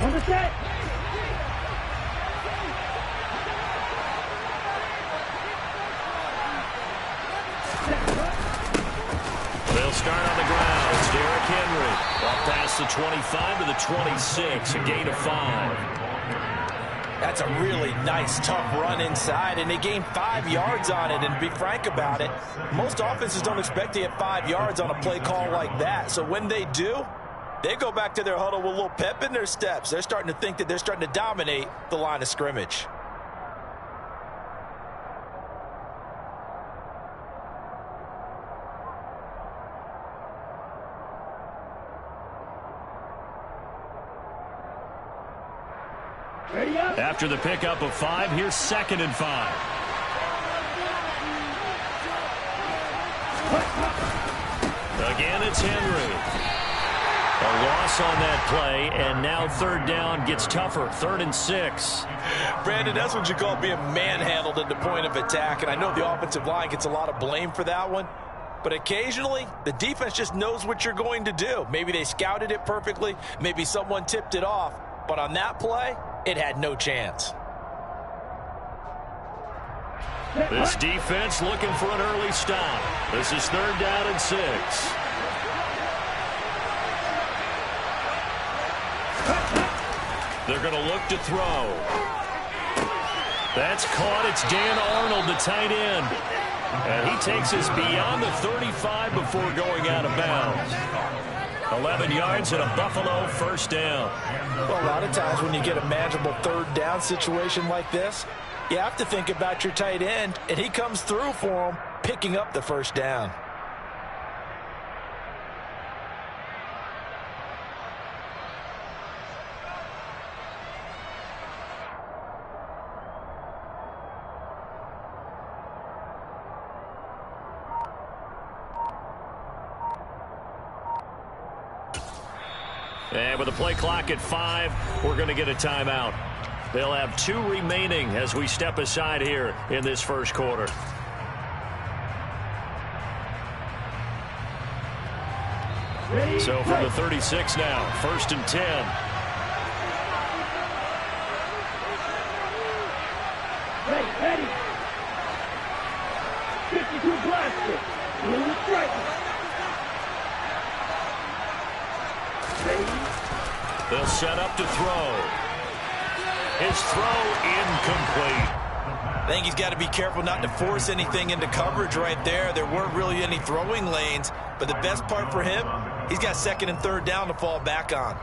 On the set. They'll start on the ground. It's Derrick Henry. Up past the 25 to the 26, a gain of 5. That's a really nice, tough run inside, and they gained 5 yards on it. And to be frank about it, most offenses don't expect to get 5 yards on a play call like that. So when they do, they go back to their huddle with a little pep in their steps. They're starting to think that they're starting to dominate the line of scrimmage. After the pickup of 5, here's 2nd and 5. Again, it's Henry. A loss on that play, and now 3rd down gets tougher. 3rd and 6. Brandon, that's what you call being manhandled at the point of attack, and I know the offensive line gets a lot of blame for that one, but occasionally the defense just knows what you're going to do. Maybe they scouted it perfectly, maybe someone tipped it off, but on that play, it had no chance. This defense looking for an early stop. This is 3rd down and 6. They're going to look to throw. That's caught. It's Dan Arnold, the tight end. And he takes us beyond the 35 before going out of bounds. 11 yards and a Buffalo 1st down. Well, a lot of times when you get a manageable 3rd down situation like this, you have to think about your tight end, and he comes through for him, picking up the 1st down. And with the play clock at 5, we're going to get a timeout. They'll have 2 remaining as we step aside here in this 1st quarter. So from the 36 now, 1st and 10. Ready. 52 blaster. In the strike. They'll set up to throw. His throw incomplete. I think he's got to be careful not to force anything into coverage right there. There weren't really any throwing lanes, but the best part for him, he's got 2nd and 3rd down to fall back on.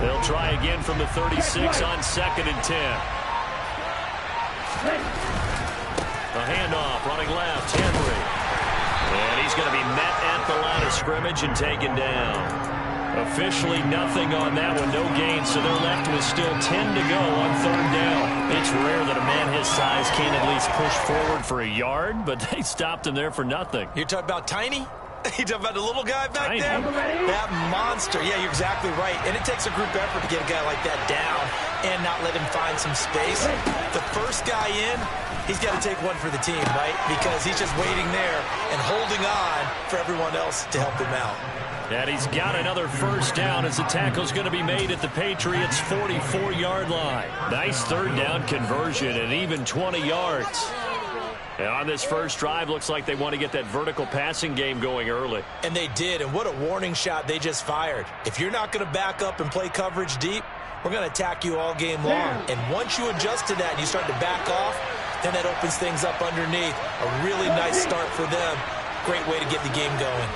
They'll try again from the 36 on 2nd and 10. A handoff, running left, Henry. And he's going to be met at the line of scrimmage and taken down. Officially nothing on that one, no gain, so they're left with still 10 to go on 3rd down. It's rare that a man his size can't at least push forward for a yard, but they stopped him there for nothing. You're talking about Tiny? You talking about the little guy back there? That monster. Yeah, you're exactly right. And it takes a group effort to get a guy like that down and not let him find some space. The first guy in, he's got to take one for the team, right? Because he's just waiting there and holding on for everyone else to help him out. And he's got another 1st down as the tackle's going to be made at the Patriots' 44-yard line. Nice 3rd down conversion and even 20 yards. And on this 1st drive, looks like they want to get that vertical passing game going early. And they did, and what a warning shot they just fired. If you're not going to back up and play coverage deep, we're going to attack you all game long. And once you adjust to that and you start to back off, then that opens things up underneath. A really nice start for them. Great way to get the game going.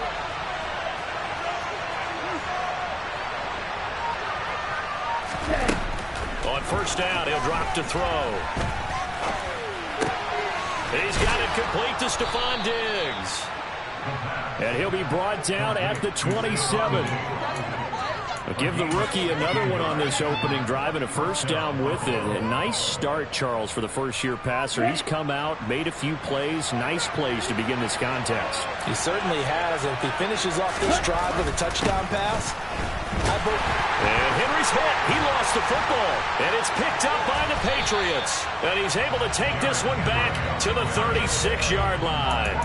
On 1st down, he'll drop to throw. He's got it complete to Stephon Diggs. And he'll be brought down at the 27. Give the rookie another one on this opening drive and a first down with it. A nice start, Charles, for the first-year passer. He's come out, made a few plays, nice plays to begin this contest. He certainly has. And if he finishes off this drive with a touchdown pass, and Henry's hit. He lost the football. And it's picked up by the Patriots. And he's able to take this one back to the 36-yard line.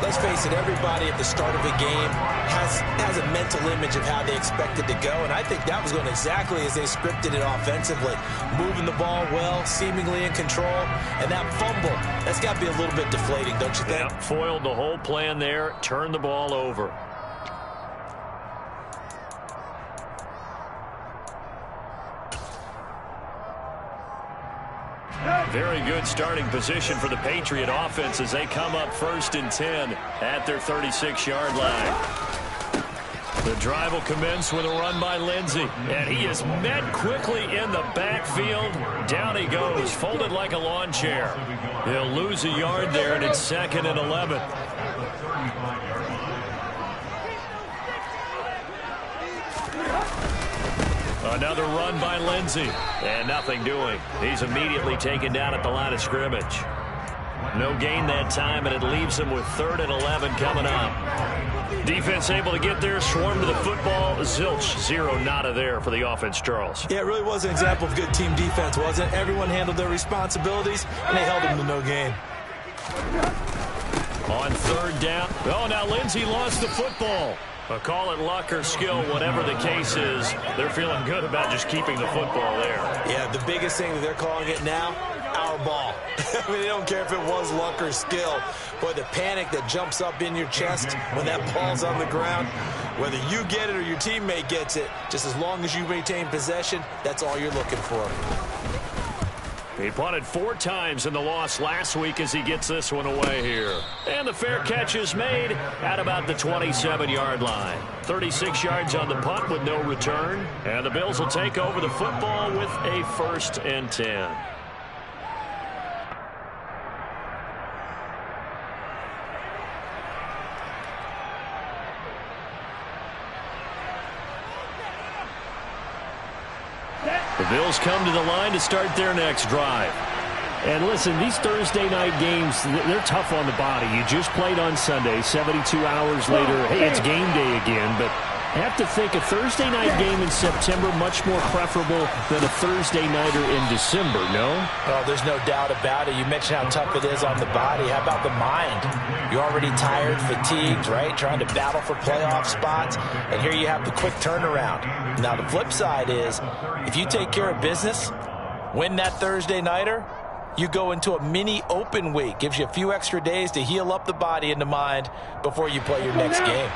Let's face it, everybody at the start of a game has a mental image of how they expect it to go, and I think that was going exactly as they scripted it offensively. Moving the ball well, seemingly in control, and that fumble, that's got to be a little bit deflating, don't you think? Yep, foiled the whole plan there, turned the ball over. Very good starting position for the Patriot offense as they come up 1st and 10 at their 36-yard line. The drive will commence with a run by Lindsey. And he is met quickly in the backfield. Down he goes, folded like a lawn chair. He'll lose a yard there, and it's 2nd and 11. Another run by Lindsey. And nothing doing. He's immediately taken down at the line of scrimmage. No gain that time, and it leaves him with 3rd and 11 coming up. Defense able to get there, swarm to the football. Zilch, 0 nada there for the offense, Charles. Yeah, it really was an example of good team defense, wasn't it? Everyone handled their responsibilities, and they held them to no gain. On 3rd down. Oh, now Lindsey lost the football. But call it luck or skill, whatever the case is, they're feeling good about just keeping the football there. Yeah, the biggest thing that they're calling it now, our ball. I mean, they don't care if it was luck or skill. Boy, the panic that jumps up in your chest when that ball's on the ground, whether you get it or your teammate gets it, just as long as you maintain possession, that's all you're looking for. He punted 4 times in the loss last week as he gets this one away here. And the fair catch is made at about the 27-yard line. 36 yards on the punt with no return. And the Bills will take over the football with a 1st and 10. The Bills come to the line to start their next drive. And listen, these Thursday night games, they're tough on the body. You just played on Sunday, 72 hours later, hey, it's game day again. But I have to think a Thursday night game in September much more preferable than a Thursday nighter in December, no? Oh, there's no doubt about it. You mentioned how tough it is on the body. How about the mind? You're already tired, fatigued, right? Trying to battle for playoff spots. And here you have the quick turnaround. Now, the flip side is, if you take care of business, win that Thursday nighter, you go into a mini open week. Gives you a few extra days to heal up the body and the mind before you play your next game.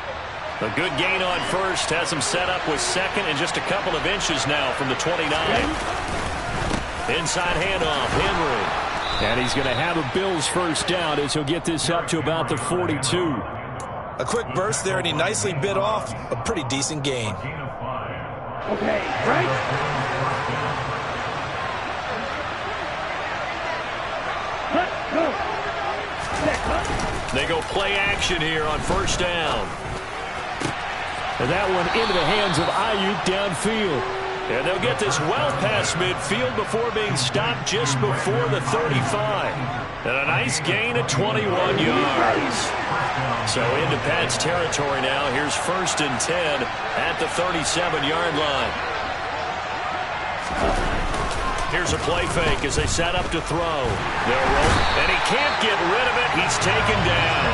A good gain on 1st. Has him set up with 2nd and just a couple of inches now from the 29. Inside handoff, Henry. And he's going to have a Bills 1st down as he'll get this up to about the 42. A quick burst there, and he nicely bit off a pretty decent gain. Okay, right? They go play action here on 1st down. And that one into the hands of Ayuk downfield. And they'll get this well past midfield before being stopped just before the 35. And a nice gain of 21 yards. So into Pat's territory now. Here's 1st and 10 at the 37-yard line. Here's a play fake as they set up to throw. They'll roll, and he can't get rid of it. He's taken down.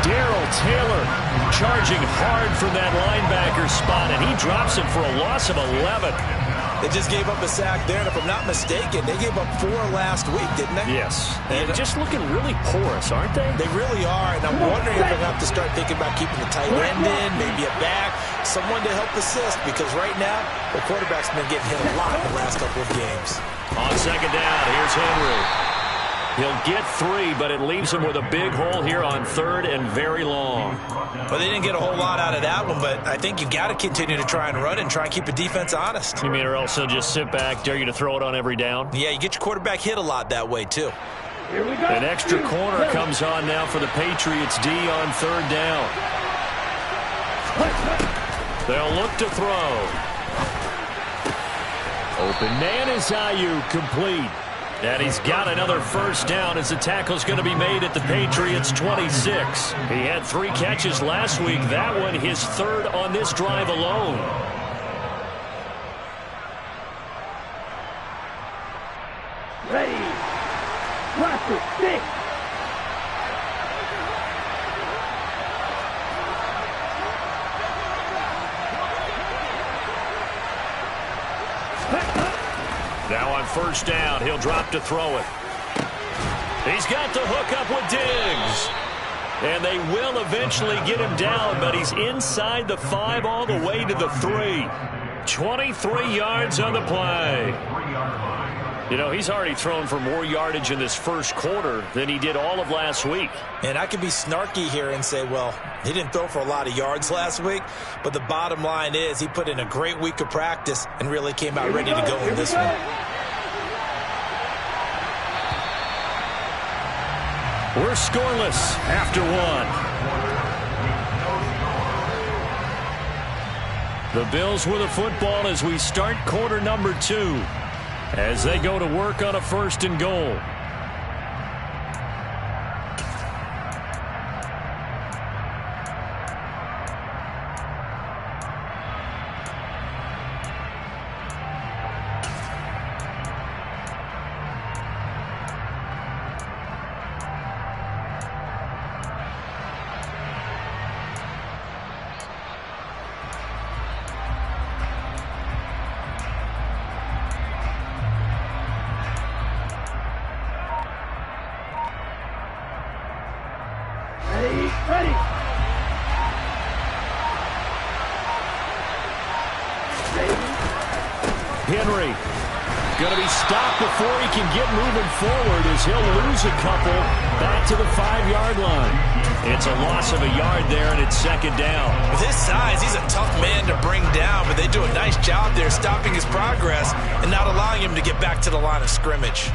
Darrell Taylor charging hard from that linebacker spot, and he drops him for a loss of 11. They just gave up a sack there, and if I'm not mistaken, they gave up 4 last week, didn't they? Yes. And just looking really porous, aren't they? They really are, and I'm wondering if they'll have to start thinking about keeping the tight end in, maybe a back, someone to help assist, because right now, the quarterback's been getting hit a lot in the last couple of games. On 2nd down, here's Henry. He'll get 3, but it leaves him with a big hole here on 3rd and very long. Well, they didn't get a whole lot out of that one, but I think you got to continue to try and run and try and keep the defense honest. You mean, or else he'll just sit back, dare you to throw it on every down? Yeah, you get your quarterback hit a lot that way, too. Here we go. An extra corner comes on now for the Patriots D on 3rd down. They'll look to throw. Open man is Ayuk, complete. And he's got another first down as the tackle's going to be made at the Patriots' 26. He had 3 catches last week. That one his 3rd on this drive alone. Ready. Roster, stick. Now on first down, he'll drop to throw it. He's got the hook up with Diggs. And they will eventually get him down, but he's inside the 5 all the way to the 3. 23 yards on the play. You know, he's already thrown for more yardage in this first quarter than he did all of last week. And I could be snarky here and say, well, he didn't throw for a lot of yards last week, but the bottom line is he put in a great week of practice and really came out ready to go in this one. We're scoreless after 1. The Bills with the football as we start quarter number 2. As they go to work on a 1st and goal. Ready. Henry going to be stopped before he can get moving forward as he'll lose a couple back to the 5-yard line. It's a loss of a yard there, and it's 2nd down. With his size, he's a tough man to bring down, but they do a nice job there stopping his progress and not allowing him to get back to the line of scrimmage.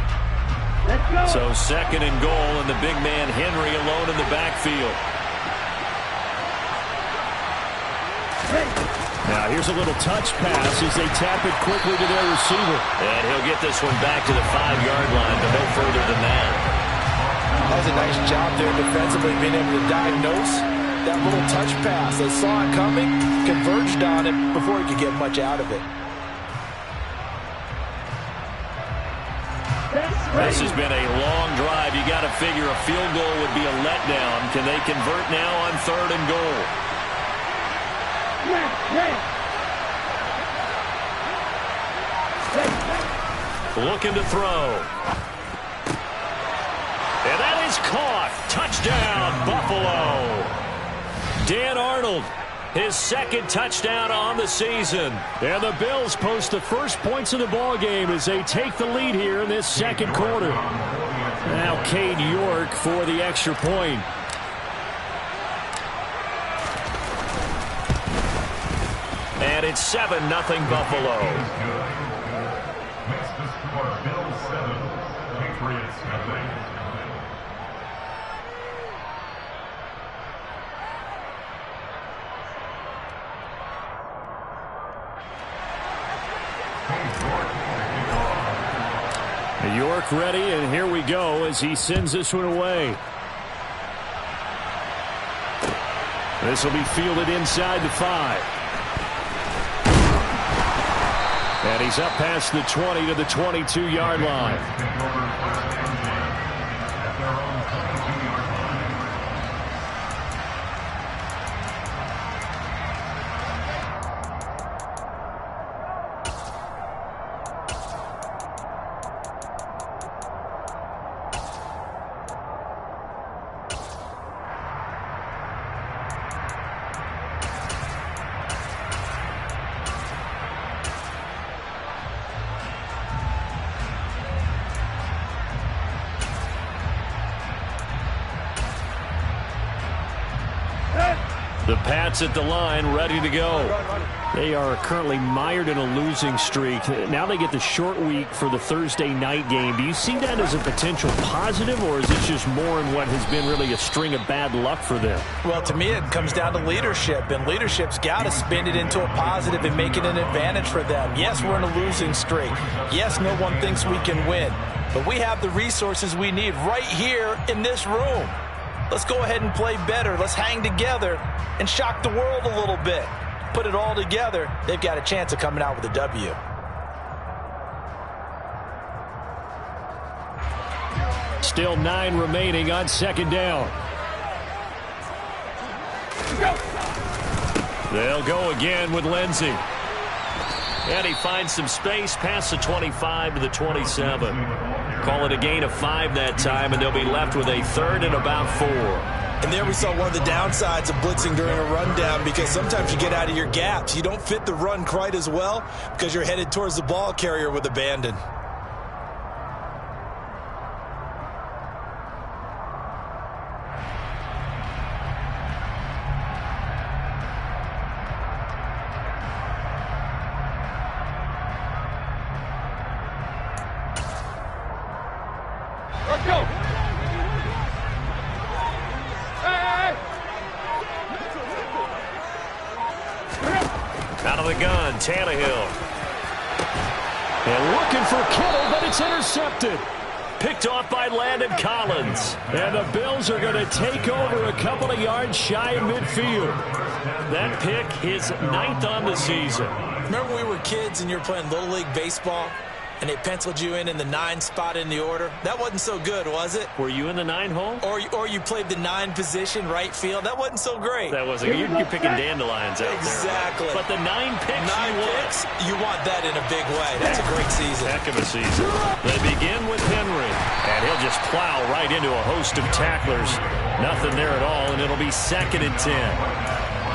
Let's go. So 2nd and goal, and the big man Henry alone in the backfield. Now here's a little touch pass as they tap it quickly to their receiver. And he'll get this one back to the 5-yard line, but no further than that. That was a nice job there defensively, being able to diagnose that little touch pass. They saw it coming, converged on it before he could get much out of it. This has been a long drive. You got to figure a field goal would be a letdown. Can they convert now on 3rd and goal? Looking to throw. And that is caught. Touchdown, Buffalo. Dan Arnold, his 2nd touchdown on the season. And the Bills post the first points of the ball game as they take the lead here in this 2nd quarter. Now Cade York for the extra point. And it's 7-0 Buffalo. Makes the score Bills 7, Patriots 0. York ready, and here we go as he sends this one away. This will be fielded inside the 5. And he's up past the 20 to the 22-yard line. The Pats at the line, ready to go. They are currently mired in a losing streak. Now they get the short week for the Thursday night game. Do you see that as a potential positive, or is it just more in what has been really a string of bad luck for them? Well, to me, it comes down to leadership, and leadership's got to spin it into a positive and make it an advantage for them. Yes, we're in a losing streak. Yes, no one thinks we can win, but we have the resources we need right here in this room. Let's go ahead and play better. Let's hang together and shock the world a little bit. Put it all together, they've got a chance of coming out with a W. Still 9 remaining on second down. They'll go again with Lindsey. And he finds some space past the 25 to the 27. Call it a gain of 5 that time, and they'll be left with a third and about 4. And there we saw one of the downsides of blitzing during a rundown, because sometimes you get out of your gaps. You don't fit the run quite as well because you're headed towards the ball carrier with abandon. Let's go! Out of the gun, Tannehill. And looking for Kittle, but it's intercepted. Picked off by Landon Collins. And the Bills are going to take over a couple of yards shy of midfield. That pick, his 9th on the season. Remember when we were kids and you were playing Little League Baseball and they penciled you in the 9 spot in the order? That wasn't so good, was it? Were you in the 9 hole? Or you played the 9 position, right field? That wasn't so great. That wasn't. You're picking dandelions out exactly. there. But the 9 picks 9 picks, you want that in a big way. That's a great season. Heck of a season. They begin with Henry. And he'll just plow right into a host of tacklers. Nothing there at all, and it'll be 2nd and 10.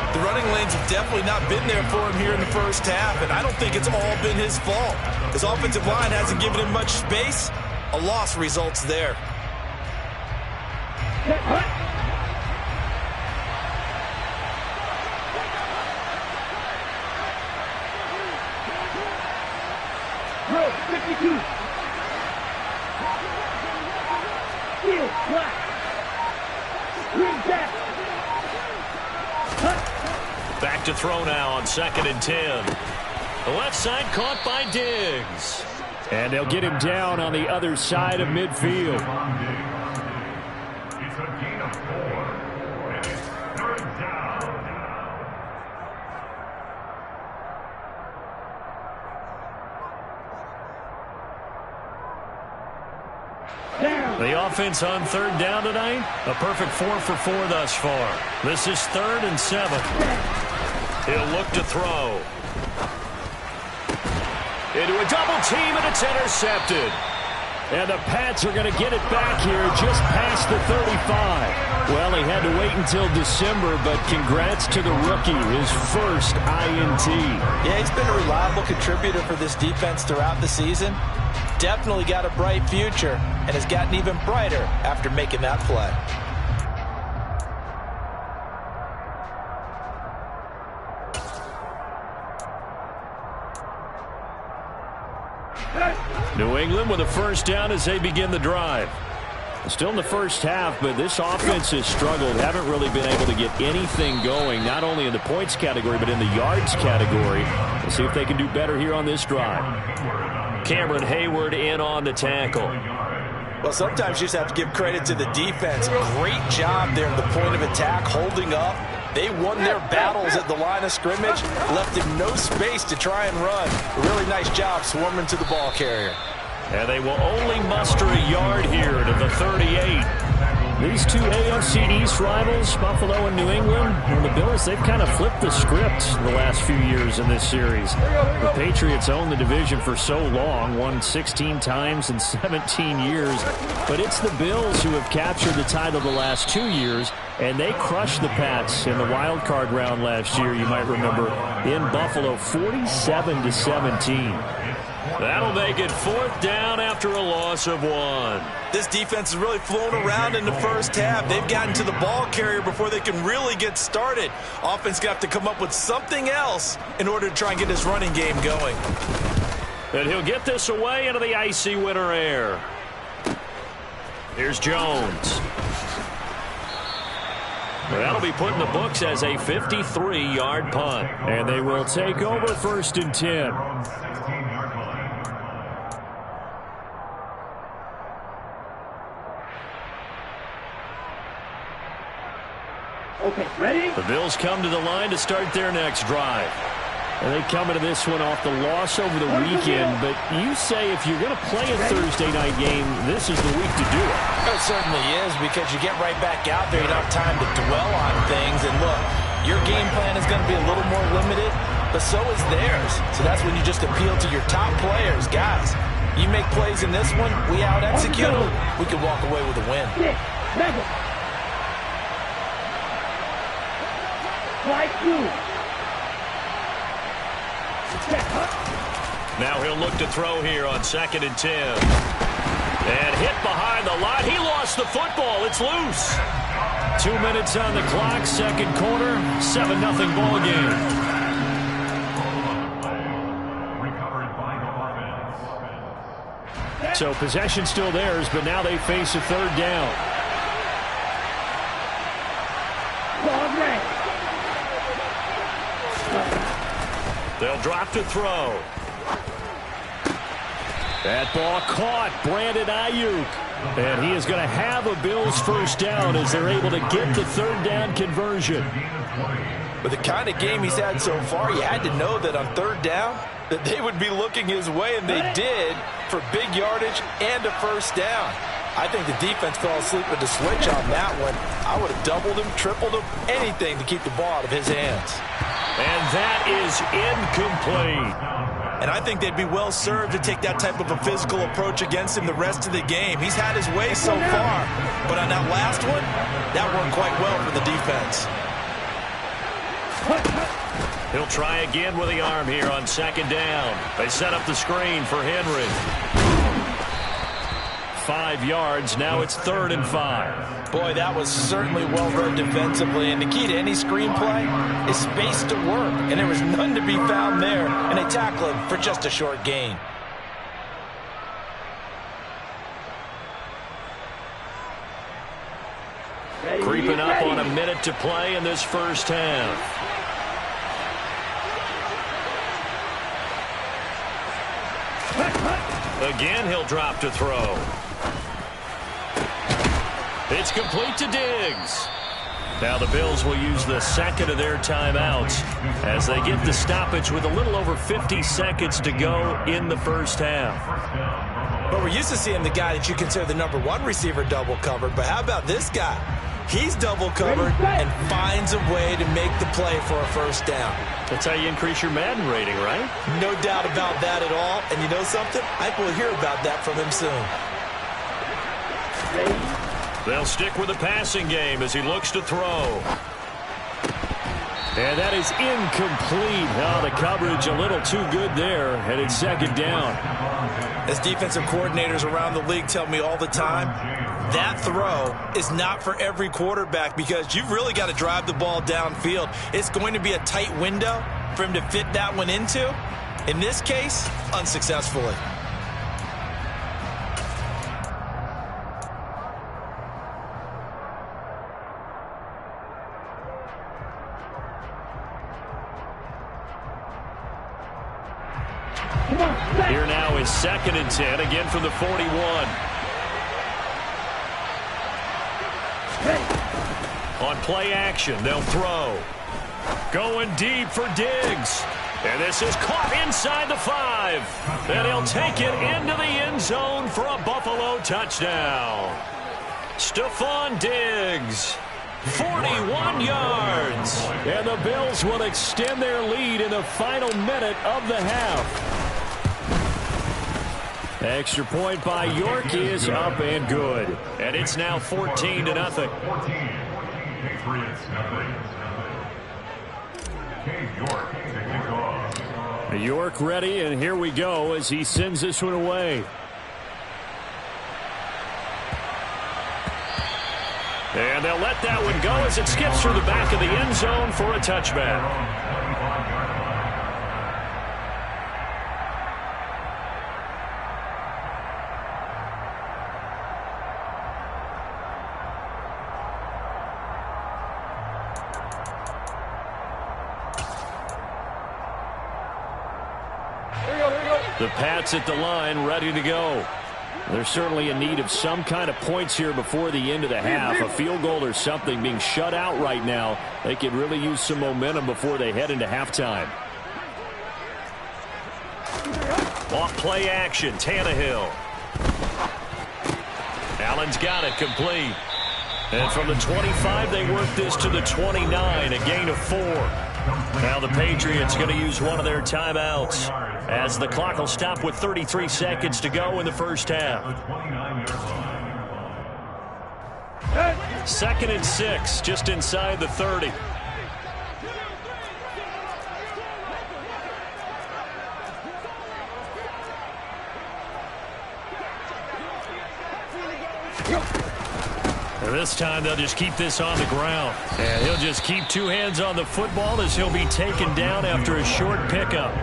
The running lanes have definitely not been there for him here in the first half, and I don't think it's all been his fault. His offensive line hasn't given him much space. A loss results there. Row 52. Field flat. Green back. Back to throw now on 2nd and 10. The left side caught by Diggs. And they'll get him down on the other side of midfield. It's a gain of 4. And it's 3rd down. The offense on 3rd down tonight, a perfect 4 for 4 thus far. This is 3rd and 7. He'll look to throw. Into a double team, and it's intercepted. And the Pats are going to get it back here just past the 35. Well, he had to wait until December, but congrats to the rookie, his first INT. Yeah, he's been a reliable contributor for this defense throughout the season. Definitely got a bright future, and has gotten even brighter after making that play. New England with a first down as they begin the drive. Still in the first half, but this offense has struggled. Haven't really been able to get anything going, not only in the points category, but in the yards category. We'll see if they can do better here on this drive. Cameron Hayward in on the tackle. Well, sometimes you just have to give credit to the defense. Great job there at the point of attack, holding up. They won their battles at the line of scrimmage, left him no space to try and run. A really nice job swarming to the ball carrier. And they will only muster a yard here to the 38. These two AFC East rivals, Buffalo and New England, and the Bills, they've kind of flipped the script the last few years in this series. The Patriots owned the division for so long, won 16 times in 17 years, but it's the Bills who have captured the title the last 2 years, and they crushed the Pats in the wild card round last year, you might remember, in Buffalo, 47-17. That'll make it 4th down after a loss of 1. This defense has really flown around in the first half. They've gotten to the ball carrier before they can really get started. Offense got to come up with something else in order to try and get his running game going. And he'll get this away into the icy winter air. Here's Jones. That'll be put in the books as a 53-yard punt. And they will take over 1st and 10. Okay, ready? The Bills come to the line to start their next drive. And they come into this one off the loss over the weekend, but you say if you're going to play a Thursday night game, this is the week to do it. It certainly is, because you get right back out there. You don't have time to dwell on things. And look, your game plan is going to be a little more limited, but so is theirs. So that's when you just appeal to your top players. Guys, you make plays in this one, we out-execute them, we can walk away with a win. Slide through. Now he'll look to throw here on 2nd and 10. And hit behind the line. He lost the football. It's loose. 2 minutes on the clock, 2nd quarter, 7-0 ball game. So possession still theirs, but now they face a 3rd down. They'll drop to throw. That ball caught. Brandon Ayuk. And he is going to have a Bills 1st down as they're able to get the 3rd down conversion. With the kind of game he's had so far, you had to know that on 3rd down that they would be looking his way, and they did, for big yardage and a 1st down. I think the defense fell asleep with the switch on that one. I would have doubled him, tripled him, anything to keep the ball out of his hands. And that is incomplete. And I think they'd be well served to take that type of a physical approach against him the rest of the game. He's had his way so far, but on that last one, that worked quite well for the defense. He'll try again with the arm here on 2nd down. They set up the screen for Henry. 5 yards. Now it's 3rd and 5. Boy, that was certainly well read defensively. And the key to any screenplay is space to work. And there was none to be found there. And they tackle him for just a short gain. Creeping up on a minute to play in this first half. Again, he'll drop to throw. It's complete to Diggs. Now the Bills will use the 2nd of their timeouts as they get the stoppage with a little over 50 seconds to go in the first half. But we're used to seeing the guy that you consider the #1 receiver double covered. But how about this guy? He's double covered and finds a way to make the play for a 1st down. That's how you increase your Madden rating, right? No doubt about that at all. And you know something? I think we'll hear about that from him soon. They'll stick with the passing game as he looks to throw. And that is incomplete. Oh, the coverage a little too good there, and it's 2nd down. As defensive coordinators around the league tell me all the time, that throw is not for every quarterback because you've really got to drive the ball downfield. It's going to be a tight window for him to fit that one into. In this case, unsuccessfully. Here now is 2nd and 10, again from the 41. On play action, they'll throw. Going deep for Diggs. And this is caught inside the 5. And he'll take it into the end zone for a Buffalo touchdown. Stephon Diggs, 41 yards. And the Bills will extend their lead in the final minute of the half. Extra point by York is up and good. And it's now 14-0. 14. Patriots nothing. York to kick off. York ready, and here we go as he sends this one away. And they'll let that one go as it skips through the back of the end zone for a touchback. The Pats at the line, ready to go. They're certainly in need of some kind of points here before the end of the half. A field goal or something, being shut out right now. They could really use some momentum before they head into halftime. Off play action, Tannehill. Allen's got it, complete. And from the 25, they work this to the 29, a gain of 4. Now the Patriots going to use one of their timeouts as the clock will stop with 33 seconds to go in the first half. 2nd and 6, just inside the 30. And this time they'll just keep this on the ground. And he'll just keep 2 hands on the football as he'll be taken down after a short pickup.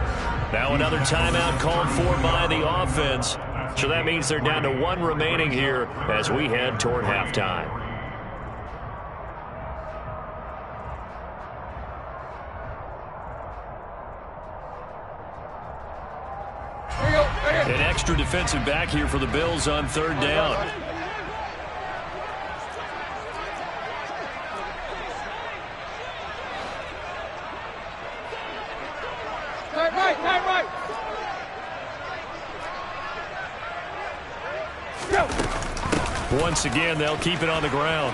Now another timeout called for by the offense. So that means they're down to 1 remaining here as we head toward halftime. An extra defensive back here for the Bills on 3rd down. Once again, they'll keep it on the ground.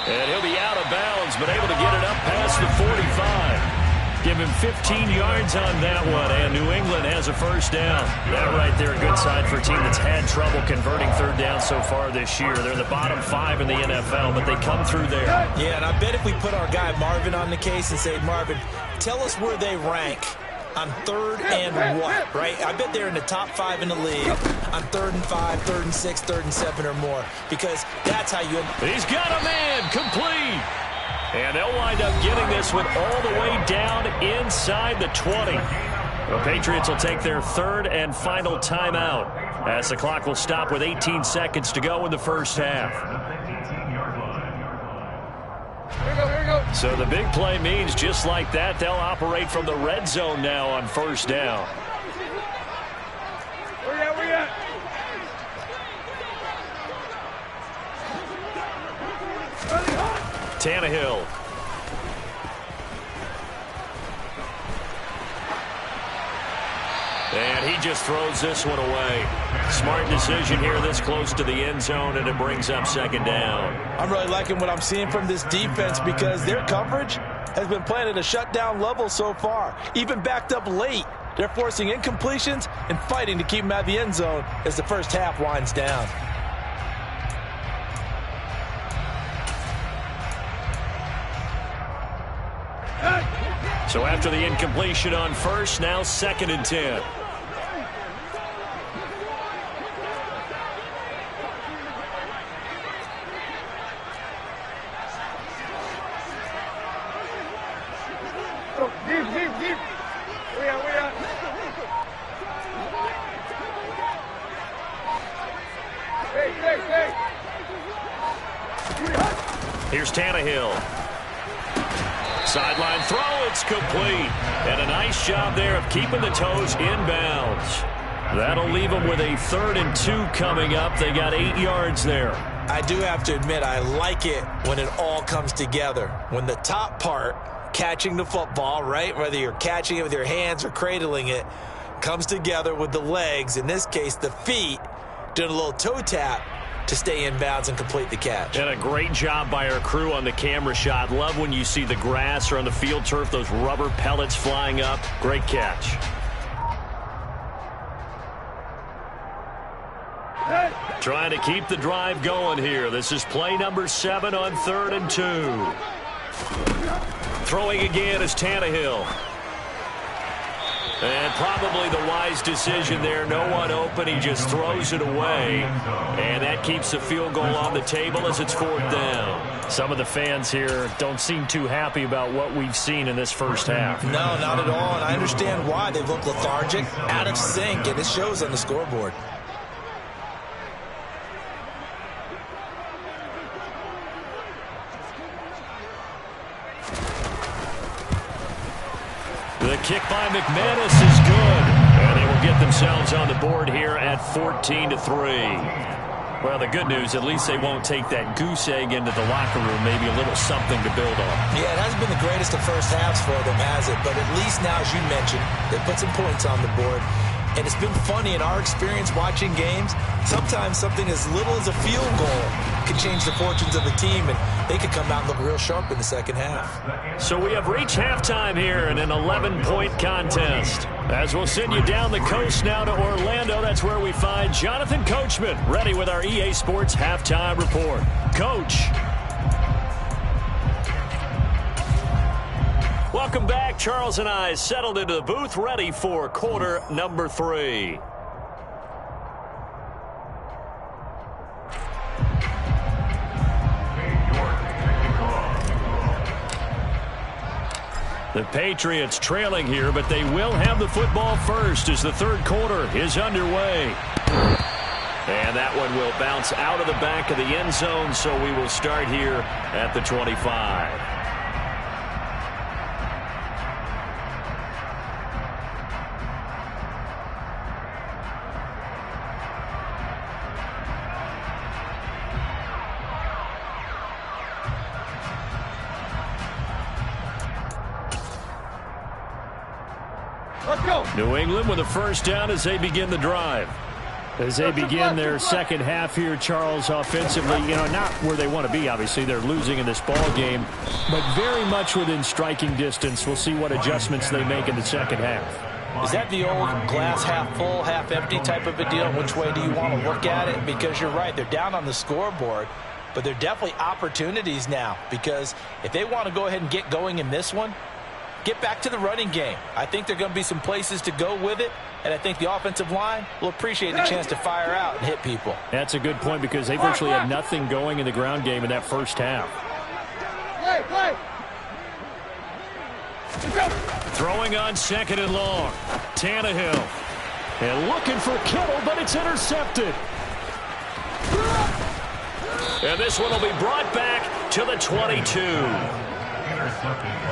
And he'll be out of bounds, but able to get it up past the 45. Give him 15 yards on that one, and New England has a first down. That right there, a good sign for a team that's had trouble converting 3rd down so far this year. They're in the bottom 5 in the NFL, but they come through there. Yeah, and I bet if we put our guy Marvin on the case and say, Marvin, tell us where they rank on 3rd and what, right? I bet they're in the top 5 in the league on 3rd and 5, 3rd and 6, 3rd and 7 or more, because that's how you... He's got a man, complete. And they'll wind up getting this one all the way down inside the 20. The Patriots will take their 3rd and final timeout as the clock will stop with 18 seconds to go in the first half. So the big play means just like that, they'll operate from the red zone now on 1st down. Where at? Tannehill. And he just throws this one away. Smart decision here this close to the end zone, and it brings up 2nd down. I'm really liking what I'm seeing from this defense because their coverage has been playing at a shutdown level so far. Even backed up late, they're forcing incompletions and fighting to keep them out of the end zone as the first half winds down. So after the incompletion on 1st, now 2nd and 10. Deep. We are. Hey. Here's Tannehill. Sideline throw, it's complete. And a nice job there of keeping the toes inbounds. That'll leave them with a 3rd and 2 coming up. They got 8 yards there. I do have to admit, I like it when it all comes together. When the top part, catching the football, right, whether you're catching it with your hands or cradling it, comes together with the legs, in this case the feet, doing a little toe tap to stay in bounds and complete the catch. And a great job by our crew on the camera shot. Love when you see the grass or on the field turf, those rubber pellets flying up. Great catch. Trying to keep the drive going here. This is play number 7 on 3rd and 2. Throwing again is Tannehill. And probably the wise decision there. No one open. He just throws it away. And that keeps the field goal on the table as it's 4th down. Some of the fans here don't seem too happy about what we've seen in this first half. No, not at all. And I understand why. They look lethargic, out of sync, and it shows on the scoreboard. The kick by McManus is good. And they will get themselves on the board here at 14-3. Well, the good news, at least they won't take that goose egg into the locker room. Maybe a little something to build on. Yeah, it hasn't been the greatest of first halves for them, has it? But at least now, as you mentioned, they put some points on the board. And it's been funny in our experience watching games. Sometimes something as little as a field goal can change the fortunes of the team, and they could come out and look real sharp in the second half. So we have reached halftime here in an 11-point contest. As we'll send you down the coast now to Orlando, that's where we find Jonathan Coachman, ready with our EA Sports Halftime Report. Coach. Welcome back. Charles and I settled into the booth, ready for quarter number 3. The Patriots trailing here, but they will have the football first as the third quarter is underway. And that one will bounce out of the back of the end zone, so we will start here at the 25. Let's go. New England with a first down as they begin the drive. As they begin their second half here, Charles, offensively, not where they want to be, obviously. They're losing in this ball game, but very much within striking distance. We'll see what adjustments they make in the second half. Is that the old glass half full, half empty type of a deal? Which way do you want to look at it? Because you're right, they're down on the scoreboard, but they're definitely opportunities now, because if they want to go ahead and get going in this one, get back to the running game. I think there are going to be some places to go with it, and I think the offensive line will appreciate the chance to fire out and hit people. That's a good point because they virtually had nothing going in the ground game in that first half. Play. Throwing on second and long. Tannehill. And looking for Kittle, but it's intercepted. And this one will be brought back to the 22.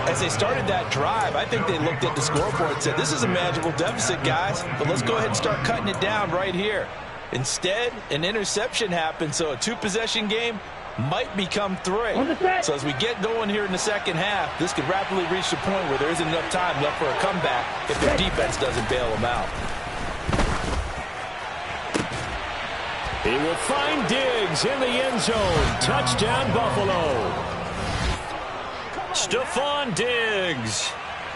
As they started that drive, I think they looked at the scoreboard and said, this is a manageable deficit, guys, but let's go ahead and start cutting it down right here. Instead, an interception happened, so a two-possession game might become 3. So as we get going here in the second half, this could rapidly reach the point where there isn't enough time left for a comeback if their defense doesn't bail them out. He will find Diggs in the end zone. Touchdown, Buffalo. Stephon Diggs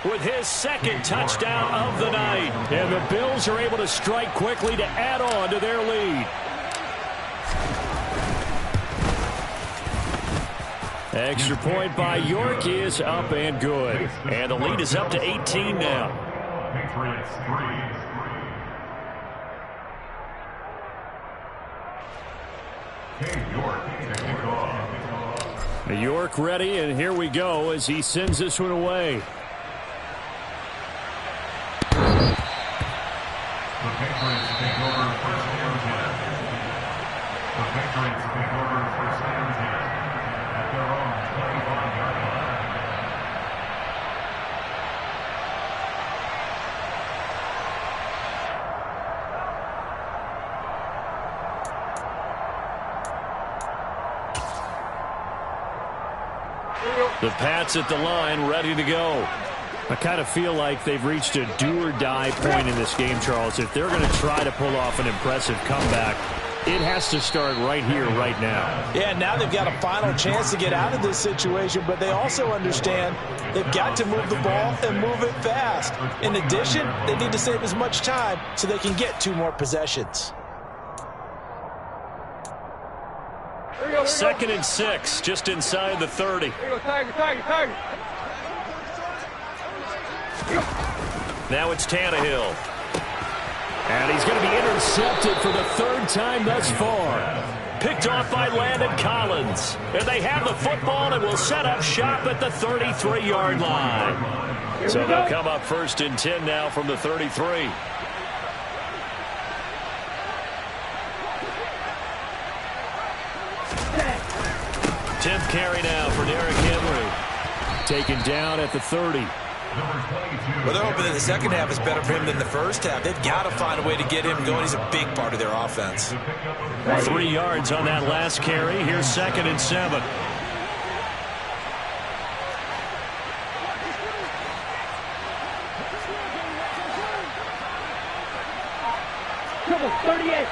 with his second touchdown of the night. And the Bills are able to strike quickly to add on to their lead. Extra point by York is up and good. And the lead is up to 18 now. Patriots 3. Hey, York, take it off. York ready, and here we go as he sends this one away. The Patriots take over first and 10. The Patriots take over first and 10 at their own 25-yard line. The Pats at the line, ready to go. I kind of feel like they've reached a do-or-die point in this game, Charles. If they're going to try to pull off an impressive comeback, it has to start right here, right now. Yeah, now they've got a final chance to get out of this situation, but they also understand they've got to move the ball and move it fast. In addition, they need to save as much time so they can get 2 more possessions. 2nd and 6, just inside the 30. Here you go, Tiger. Now it's Tannehill. And he's going to be intercepted for the third time thus far. Picked off by Landon Collins. And they have the football and will set up shop at the 33-yard line. So they'll come up 1st and 10 now from the 33. Tenth carry now for Derrick Henry. Taken down at the 30. Well, they're hoping that the second half is better for him than the first half. They've got to find a way to get him going. He's a big part of their offense. 3 yards on that last carry. Here's 2nd and 7. Triple 38.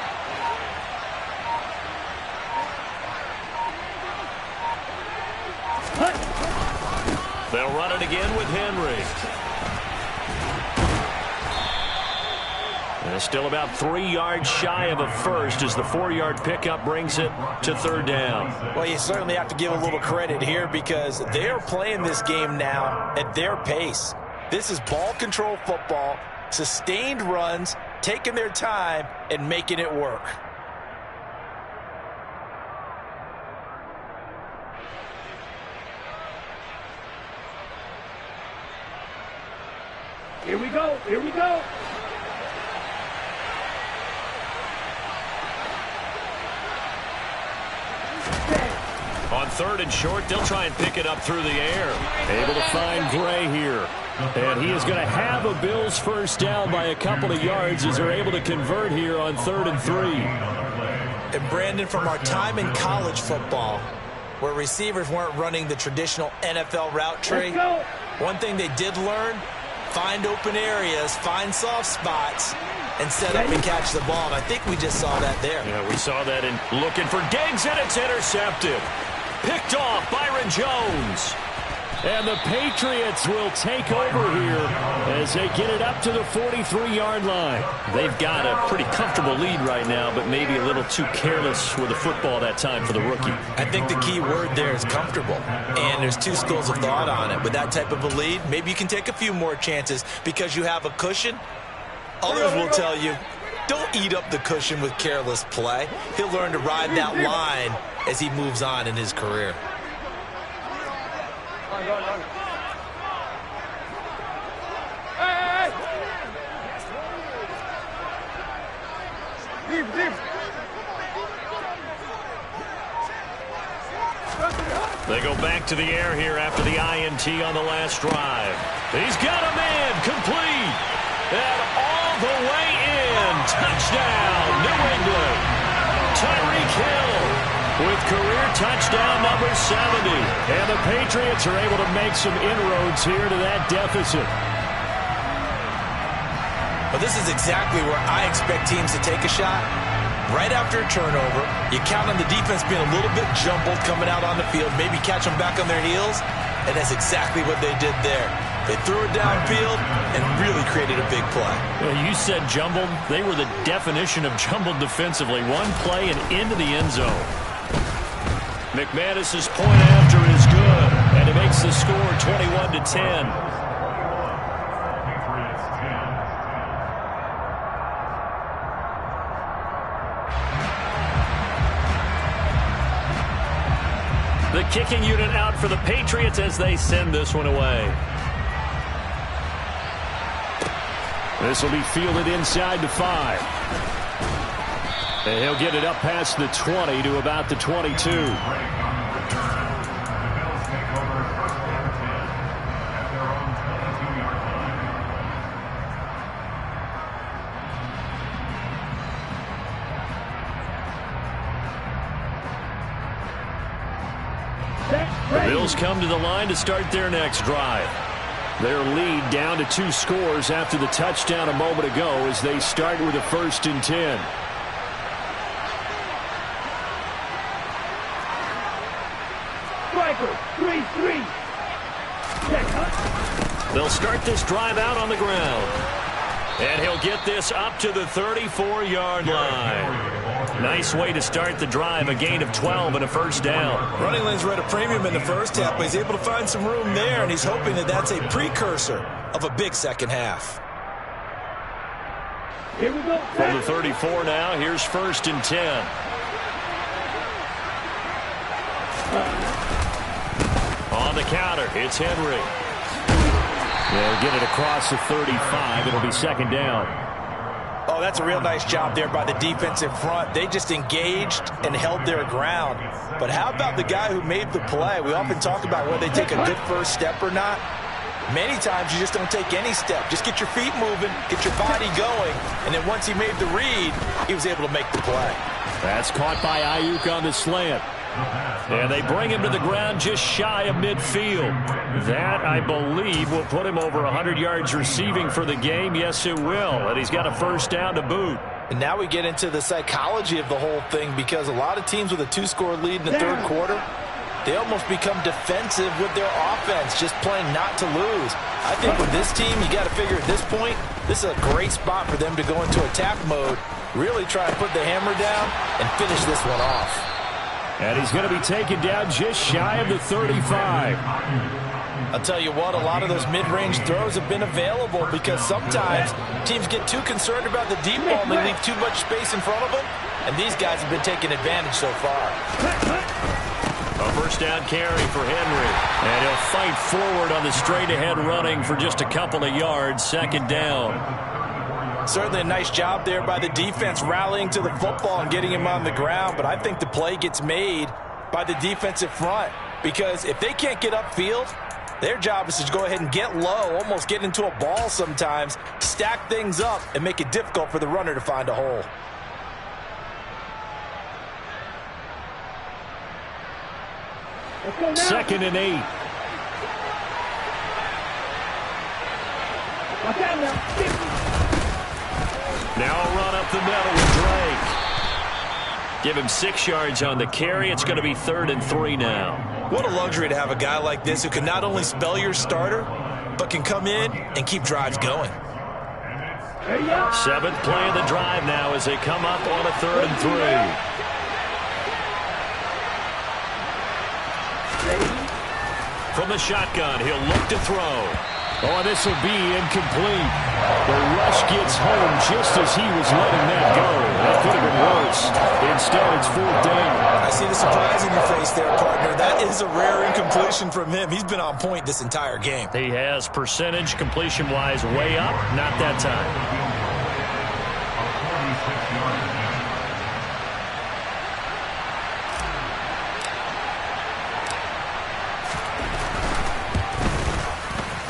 They'll run it again with Henry. And still about 3 yards shy of a first as the 4-yard pickup brings it to 3rd down. Well, you certainly have to give a little credit here because they're playing this game now at their pace. This is ball control football, sustained runs, taking their time and making it work. Here we go. Here we go. On 3rd and short, they'll try and pick it up through the air. Able to find Gray here. And he is going to have a Bills first down by a couple of yards as they're able to convert here on 3rd and 3. And Brandon, from our time in college football, where receivers weren't running the traditional NFL route tree, one thing they did learn, find open areas, find soft spots, and set up and catch the ball. And I think we just saw that there. Yeah, we saw that in looking for Diggs, and it's intercepted. Picked off Byron Jones. And the Patriots will take over here as they get it up to the 43-yard line. They've got a pretty comfortable lead right now, but maybe a little too careless with the football that time for the rookie. I think the key word there is comfortable. And there's two schools of thought on it. With that type of a lead, maybe you can take a few more chances because you have a cushion. Others will tell you, don't eat up the cushion with careless play. He'll learn to ride that line as he moves on in his career. Hey! Leave, leave. They go back to the air here after the INT on the last drive. He's got a man complete. And all the way in. Touchdown, New England. Tyreek Hill with career touchdown number 70. And the Patriots are able to make some inroads here to that deficit. But this is exactly where I expect teams to take a shot. Right after a turnover, you count on the defense being a little bit jumbled coming out on the field, maybe catch them back on their heels, and that's exactly what they did there. They threw it downfield and really created a big play. You said jumbled. They were the definition of jumbled defensively. One play and into the end zone. McManus's point after is good, and it makes the score 21-10. The kicking unit out for the Patriots as they send this one away. This will be fielded inside the 5. And he'll get it up past the 20 to about the 22. The Bills come to the line to start their next drive. Their lead down to 2 scores after the touchdown a moment ago as they start with a 1st and 10. Striker, 3-3. They'll start this drive out on the ground. And he'll get this up to the 34-yard line. Nice way to start the drive, a gain of 12 and a first down. Running lanes were at a premium in the first half, but he's able to find some room there, and he's hoping that that's a precursor of a big second half. Here we go. From the 34 now, here's 1st and 10. On the counter, it's Henry. They'll get it across the 35. It'll be 2nd down. Oh, that's a real nice job there by the defensive front. They just engaged and held their ground. But how about the guy who made the play? We often talk about whether they take a good first step or not. Many times you just don't take any step. Just get your feet moving, get your body going, and then once he made the read, he was able to make the play. That's caught by Ayuk on the slant. And they bring him to the ground just shy of midfield. That, I believe, will put him over 100 yards receiving for the game. Yes, it will. And he's got a 1st down to boot. And now we get into the psychology of the whole thing, because a lot of teams with a 2-score lead in the 3rd quarter, they almost become defensive with their offense, just playing not to lose. I think with this team, you got to figure at this point, this is a great spot for them to go into attack mode, really try and put the hammer down and finish this one off. And he's going to be taken down just shy of the 35. I'll tell you what, a lot of those mid-range throws have been available because sometimes teams get too concerned about the deep ball and they leave too much space in front of them, and these guys have been taking advantage so far. A 1st down carry for Henry. And he'll fight forward on the straight-ahead running for just a couple of yards. 2nd down. Certainly a nice job there by the defense rallying to the football and getting him on the ground, but I think the play gets made by the defensive front, because if they can't get upfield, their job is to go ahead and get low, almost get into a ball sometimes, stack things up, and make it difficult for the runner to find a hole. Second and 8. Now a run up the middle with Drake. Give him 6 yards on the carry. It's going to be 3rd and 3 now. What a luxury to have a guy like this who can not only spell your starter, but can come in and keep drives going. 7th play of the drive now as they come up on a 3rd and 3. From the shotgun, he'll look to throw. Oh, this will be incomplete. The rush gets home just as he was letting that go. That could have been worse. Instead, it's 4th down. I see the surprise in your face there, partner. That is a rare incompletion from him. He's been on point this entire game. He has percentage completion-wise way up. Not that time.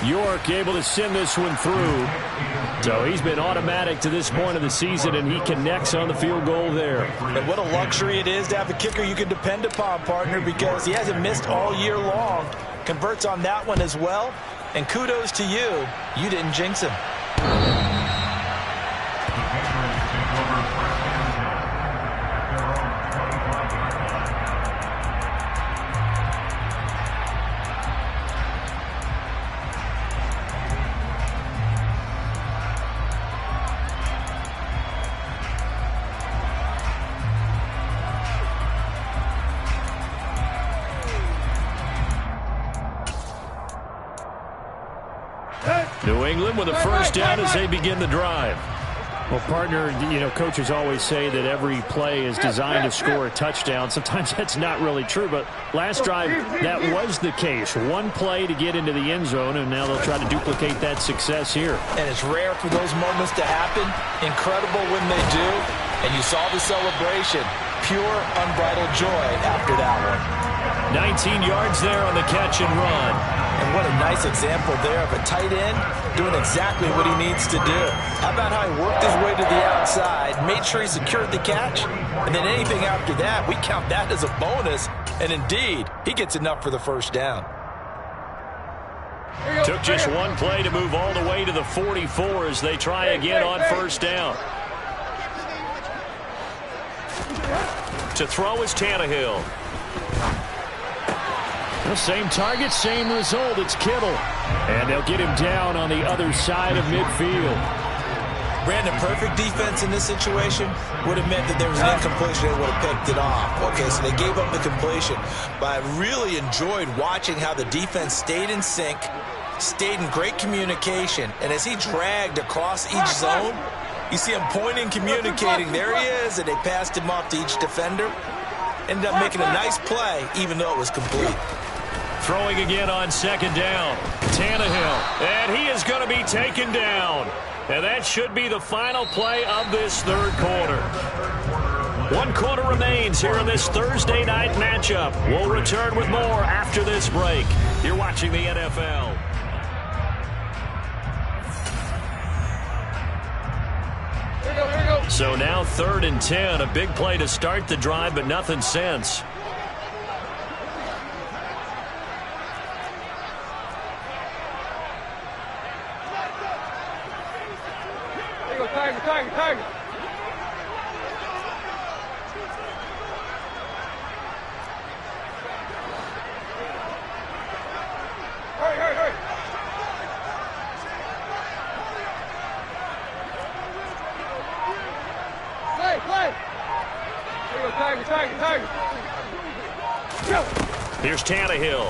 York able to send this one through. So he's been automatic to this point of the season, and he connects on the field goal there. And what a luxury it is to have a kicker you can depend upon, partner, because he hasn't missed all year long. Converts on that one as well. And kudos to you. You didn't jinx him. New England with a 1st down as they begin the drive. Well, partner, you know, coaches always say that every play is designed to score a touchdown. Sometimes that's not really true, but last drive, that was the case. One play to get into the end zone, and now they'll try to duplicate that success here. And it's rare for those moments to happen. Incredible when they do. And you saw the celebration. Pure, unbridled joy after that one. 19 yards there on the catch and run. And what a nice example there of a tight end doing exactly what he needs to do. How about how he worked his way to the outside, made sure he secured the catch, and then anything after that, we count that as a bonus. And indeed, he gets enough for the 1st down. Took just one play to move all the way to the 44 as they try again on 1st down. To throw is Tannehill. The same target, same result. It's Kittle. And they'll get him down on the other side of midfield. Brandon, perfect defense in this situation would have meant that there was an incompletion. They would have picked it off. Okay, so they gave up the completion. But I really enjoyed watching how the defense stayed in sync, stayed in great communication. And as he dragged across each zone, You see him pointing, communicating. There he is, and they passed him off to each defender. Ended up making a nice play, even though it was complete. Throwing again on second down. Tannehill, and he is going to be taken down. And that should be the final play of this third quarter. 1 quarter remains here in this Thursday night matchup. We'll return with more after this break. You're watching the NFL. So now 3rd and 10. A big play to start the drive, but nothing since. Tiger. Hurry. Play. There you go, Tiger. Go. Here's Tannehill.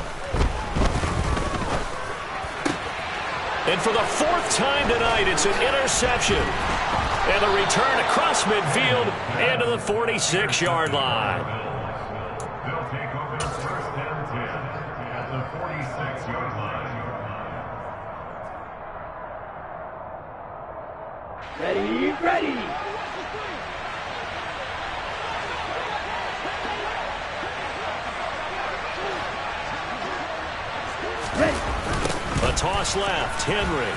And for the 4th time tonight, it's an interception. And the return across midfield into the 46-yard line. They'll take over first and 10 at the 46-yard line. Ready. A toss left. Henry.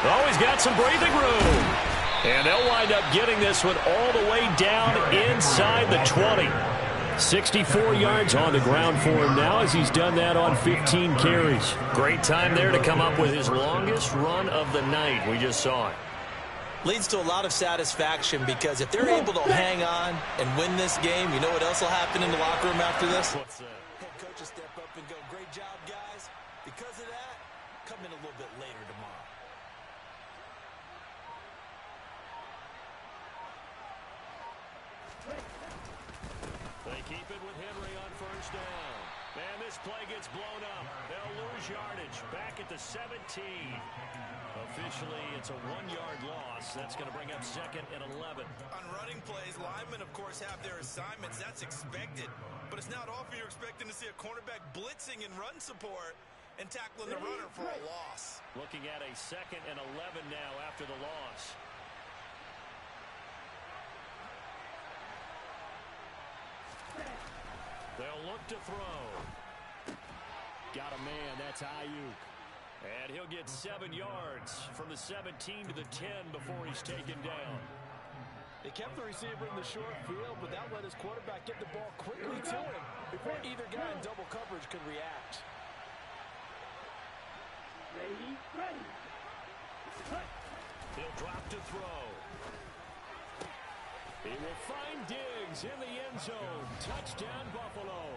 Oh, he's got some breathing room. And they'll wind up getting this one all the way down inside the 20. 64 yards on the ground for him now as he's done that on 15 carries. Great time there to come up with his longest run of the night. We just saw it. Leads to a lot of satisfaction because if they're able to hang on and win this game, you know what else will happen in the locker room after this? What's that? Head coach will step up and go, great job, guys. Because of that, come in a little bit later tomorrow. They keep it with Henry on first down. And this play gets blown up. They'll lose yardage back at the 17. Officially, it's a 1-yard loss. That's going to bring up 2nd and 11. On running plays, linemen, of course, have their assignments. That's expected. But it's not often you're expecting to see a cornerback blitzing in run support and tackling the runner for a loss. Looking at a 2nd and 11 now after the loss. They'll look to throw. Got a man. That's Ayuk. And he'll get 7 yards from the 17 to the 10 before he's taken down. They kept the receiver in the short field, but that let his quarterback get the ball quickly to him before either guy in double coverage could react. Ready. He'll drop to throw. He will find Diggs in the end zone. Touchdown, Buffalo.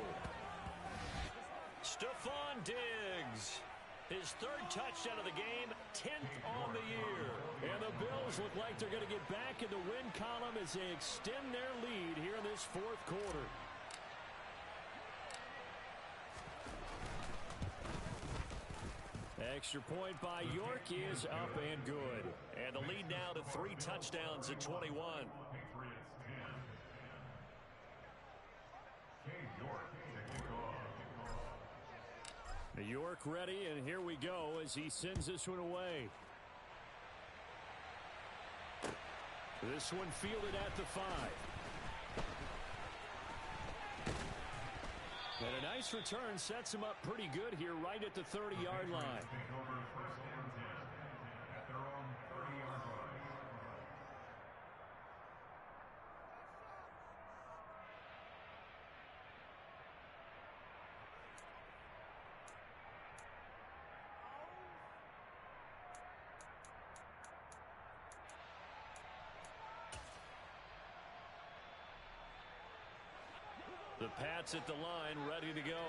Stephon Diggs. His 3rd touchdown of the game, 10th on the year. And the Bills look like they're going to get back in the win column as they extend their lead here in this 4th quarter. Extra point by York is up and good. And the lead now to 3 touchdowns at 21. Patriots 10. New York to kick off. York ready, and here we go as he sends this one away. This one fielded at the 5. And a nice return sets him up pretty good here right at the 30-yard line. Take over first and 10 at their own 30-yard line. The Pats at the line, ready to go.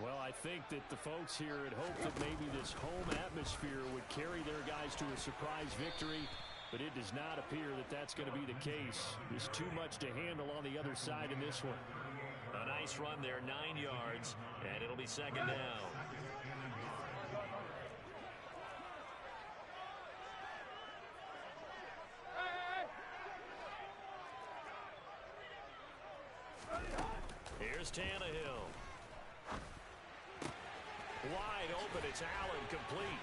Well, I think that the folks here had hoped that maybe this home atmosphere would carry their guys to a surprise victory, but it does not appear that that's going to be the case. There's too much to handle on the other side in this one. A nice run there, 9 yards, and it'll be 2nd down. Here's Tannehill. Wide open, it's Allen, complete.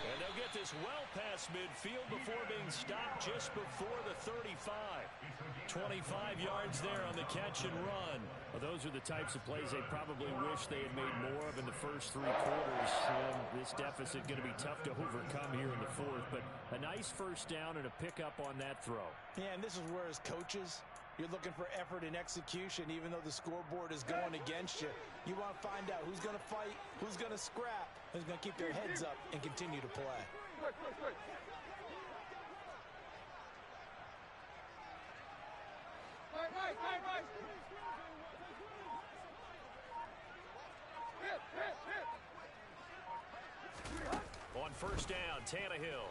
And they'll get this well past midfield before being stopped just before the 35. 25 yards there on the catch and run. Well, those are the types of plays they probably wish they had made more of in the first 3 quarters. This deficit going to be tough to overcome here in the fourth, but a nice first down and a pickup on that throw. Yeah, and this is where as coaches, you're looking for effort and execution, even though the scoreboard is going against you. You want to find out who's going to fight, who's going to scrap, who's going to keep their heads up and continue to play. Quick. Right. Hit. On first down, Tannehill.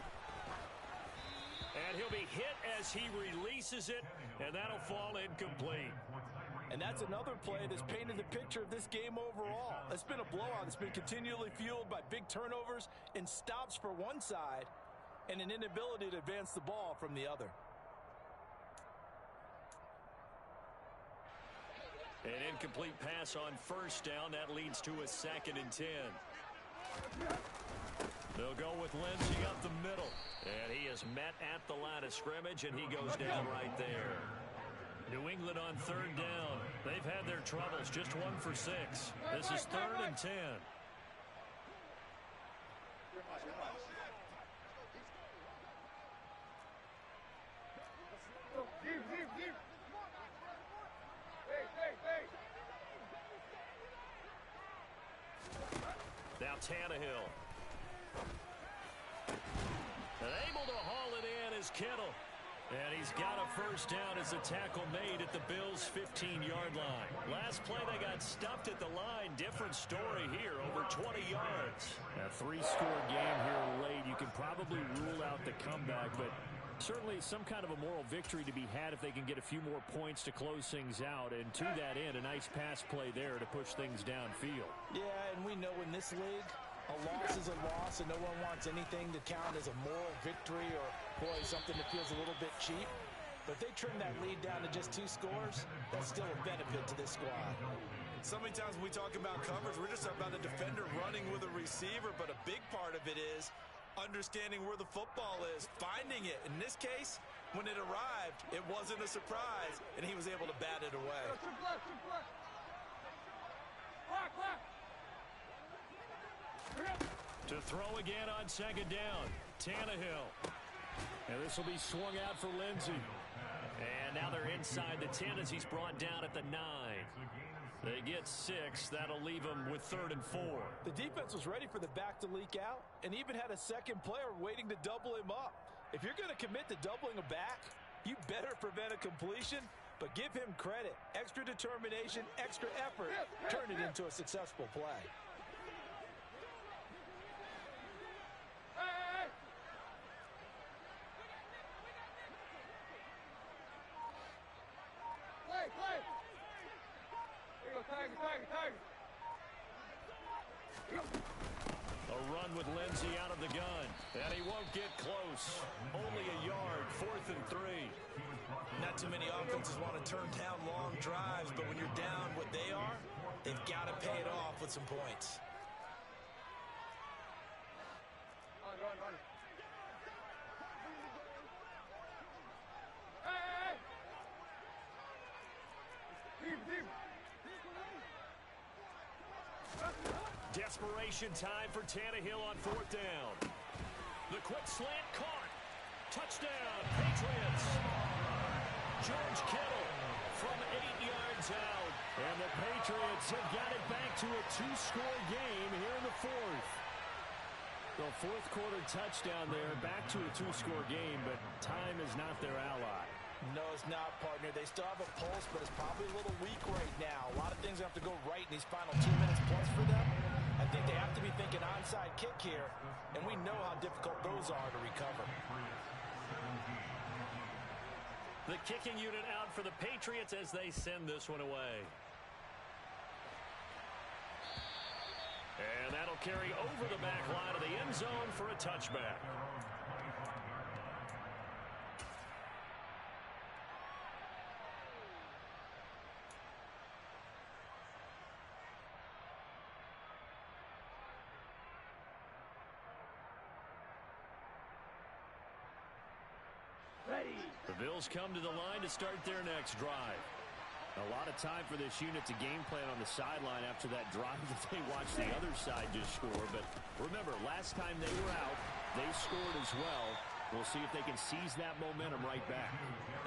And he'll be hit as he releases it, and that'll fall incomplete. And that's another play that's painted the picture of this game overall. It's been a blowout. It's been continually fueled by big turnovers and stops for one side and an inability to advance the ball from the other. An incomplete pass on first down. That leads to a 2nd and 10. They'll go with Lindsey up the middle. And he is met at the line of scrimmage, and he goes down right there. New England on 3rd down. They've had their troubles, just 1 for 6. This is 3rd and 10. Deep. Hey. Now Tannehill. And able to haul it in is Kittle. And he's got a first down as a tackle made at the Bills' 15-yard line. Last play, they got stuffed at the line. Different story here, over 20 yards. A 3-score game here late. You can probably rule out the comeback, but certainly some kind of a moral victory to be had if they can get a few more points to close things out. And to that end, a nice pass play there to push things downfield. Yeah, and we know in this league, a loss is a loss, and no one wants anything to count as a moral victory or, boy, something that feels a little bit cheap. But if they trim that lead down to just 2 scores, that's still a benefit to this squad. So many times when we talk about coverage, we're just talking about a defender running with a receiver, but a big part of it is understanding where the football is, finding it. In this case, when it arrived, it wasn't a surprise, and he was able to bat it away. Block. To throw again on 2nd down, Tannehill. And this will be swung out for Lindsey. And now they're inside the 10 as he's brought down at the 9. They get 6. That'll leave them with 3rd and 4. The defense was ready for the back to leak out and even had a second player waiting to double him up. If you're going to commit to doubling a back, you better prevent a completion, but give him credit. Extra determination, extra effort, turn it into a successful play. Play. Here you go, Tiger. A run with Lindsey out of the gun. And he won't get close. Only a yard, 4th and 3. Not too many offenses want to turn down long drives, but when you're down what they are, they've got to pay it off with some points. Run. Deep. Desperation time for Tannehill on 4th down. The quick slant caught. Touchdown, Patriots. George Kittle from 8 yards out. And the Patriots have got it back to a 2-score game here in the 4th. The 4th quarter touchdown there, back to a 2-score game, but time is not their ally. No, it's not, partner. They still have a pulse, but it's probably a little weak right now. A lot of things have to go right in these final 2 minutes plus for them. I think they have to be thinking onside kick here, and we know how difficult those are to recover. The kicking unit out for the Patriots as they send this one away. And that'll carry over the back line of the end zone for a touchback. The Bills come to the line to start their next drive. A lot of time for this unit to game plan on the sideline after that drive that they watched the other side just score. But remember, last time they were out, they scored as well. We'll see if they can seize that momentum right back.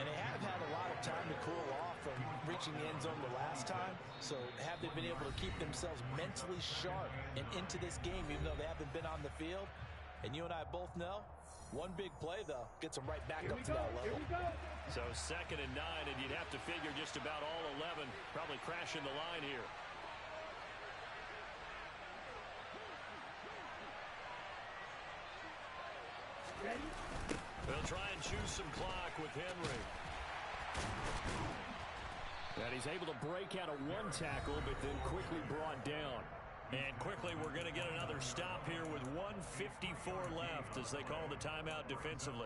And they have had a lot of time to cool off from reaching the end zone the last time. So have they been able to keep themselves mentally sharp and into this game even though they haven't been on the field? And you and I both know, one big play, though, gets them right back up to that level. So 2nd and 9, and you'd have to figure just about all 11 probably crashing the line here. They'll try and choose some clock with Henry. And he's able to break out of one tackle, but then quickly brought down. And quickly we're going to get another stop here with 1:54 left as they call the timeout defensively.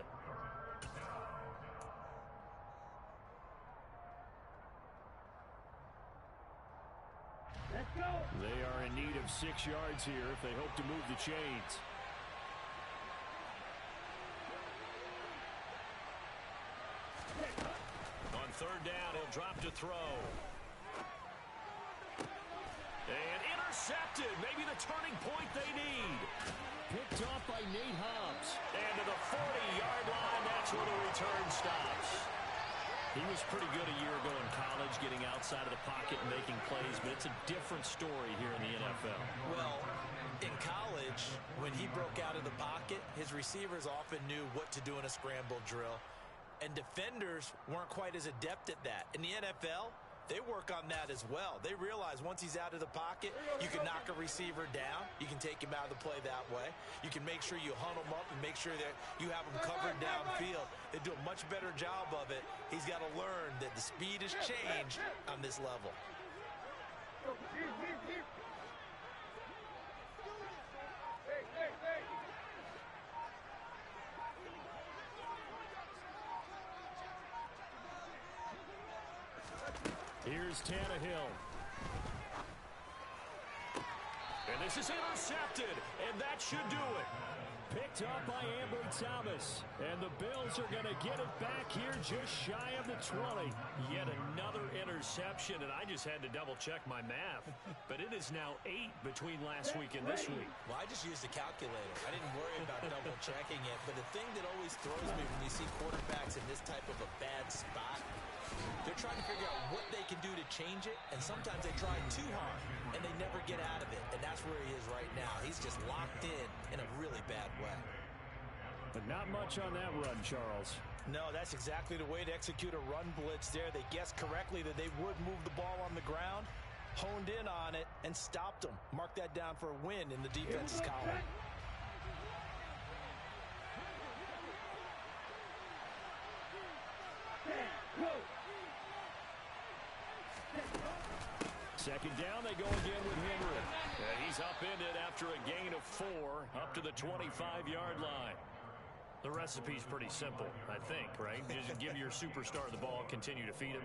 Let's go. They are in need of 6 yards here if they hope to move the chains. On 3rd down, he'll drop to throw. And intercepted. Maybe the turning point they need. Picked off by Nate Hobbs. And to the 40-yard line, that's where the return stops. He was pretty good a year ago in college, getting outside of the pocket and making plays, but it's a different story here in the NFL. Well, in college, when he broke out of the pocket, his receivers often knew what to do in a scramble drill. And defenders weren't quite as adept at that. In the NFL, they work on that as well. They realize once he's out of the pocket, you can knock a receiver down. You can take him out of the play that way. You can make sure you hunt him up and make sure that you have him covered downfield. They do a much better job of it. He's got to learn that the speed has changed on this level. Here's Tannehill. And this is intercepted, and that should do it. Picked up by Ambry Thomas. And the Bills are going to get it back here just shy of the 20. Yet another interception, and I just had to double-check my math. But it is now 8 between last week and this week. Well, I just used a calculator. I didn't worry about double-checking it. But the thing that always throws me when you see quarterbacks in this type of a bad spot, they're trying to figure out what they can do to change it, and sometimes they try too hard, and they never get out of it, and that's where he is right now. He's just locked in a really bad way. But not much on that run, Charles. No, that's exactly the way to execute a run blitz there. They guessed correctly that they would move the ball on the ground, honed in on it, and stopped them. Mark that down for a win in the defense's column. Second down, they go again with Henry. And he's upended after a gain of 4 up to the 25-yard line. The recipe's pretty simple, I think, right? Just give your superstar the ball, continue to feed him.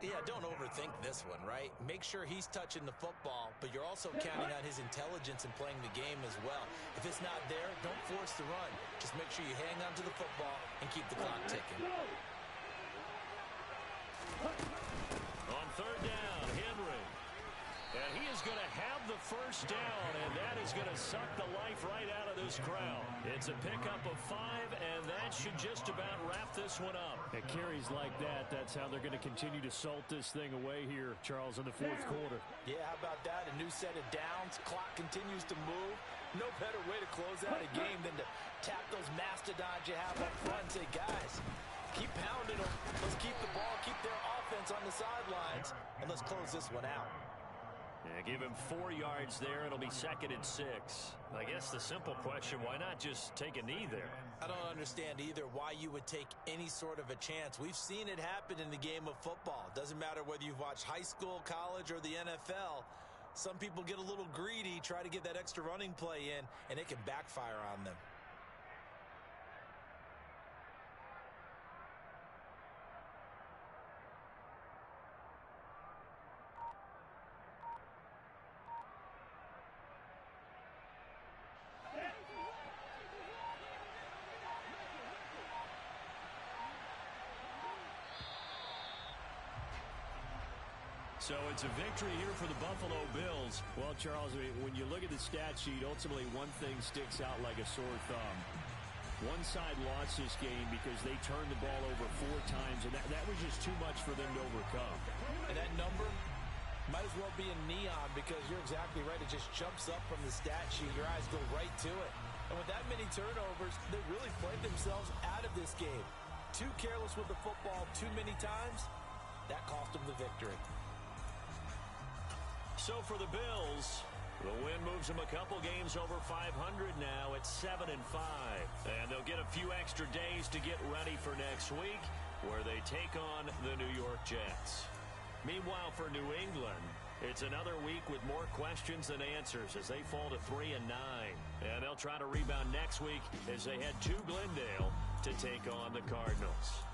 Yeah, don't overthink this one, right? Make sure he's touching the football, but you're also counting on his intelligence in playing the game as well. If it's not there, don't force the run. Just make sure you hang on to the football and keep the clock ticking. On 3rd down, Henry. And he is going to have the first down, and that is going to suck the life right out of this crowd. It's a pickup of 5, and that should just about wrap this one up. At carries like that, that's how they're going to continue to salt this thing away here, Charles, in the 4th quarter. Yeah, how about that? A new set of downs. Clock continues to move. No better way to close out a game than to tap those mastodons you have up front and say, guys, keep pounding them. Let's keep the ball, keep their offense on the sidelines, and let's close this one out. Yeah, give him 4 yards there. It'll be 2nd and 6. I guess the simple question, why not just take a knee there? I don't understand either why you would take any sort of a chance. We've seen it happen in the game of football. Doesn't matter whether you've watched high school, college, or the NFL. Some people get a little greedy, try to get that extra running play in, and it can backfire on them. So it's a victory here for the Buffalo Bills. Well, Charles, when you look at the stat sheet, ultimately one thing sticks out like a sore thumb. One side lost this game because they turned the ball over 4 times, and that was just too much for them to overcome. And that number might as well be in neon because you're exactly right. It just jumps up from the stat sheet. Your eyes go right to it. And with that many turnovers, they really played themselves out of this game. Too careless with the football too many times. That cost them the victory. So for the Bills, the win moves them a couple games over 500 now at 7-5. And they'll get a few extra days to get ready for next week, where they take on the New York Jets. Meanwhile, for New England, it's another week with more questions than answers as they fall to 3-9. And they'll try to rebound next week as they head to Glendale to take on the Cardinals.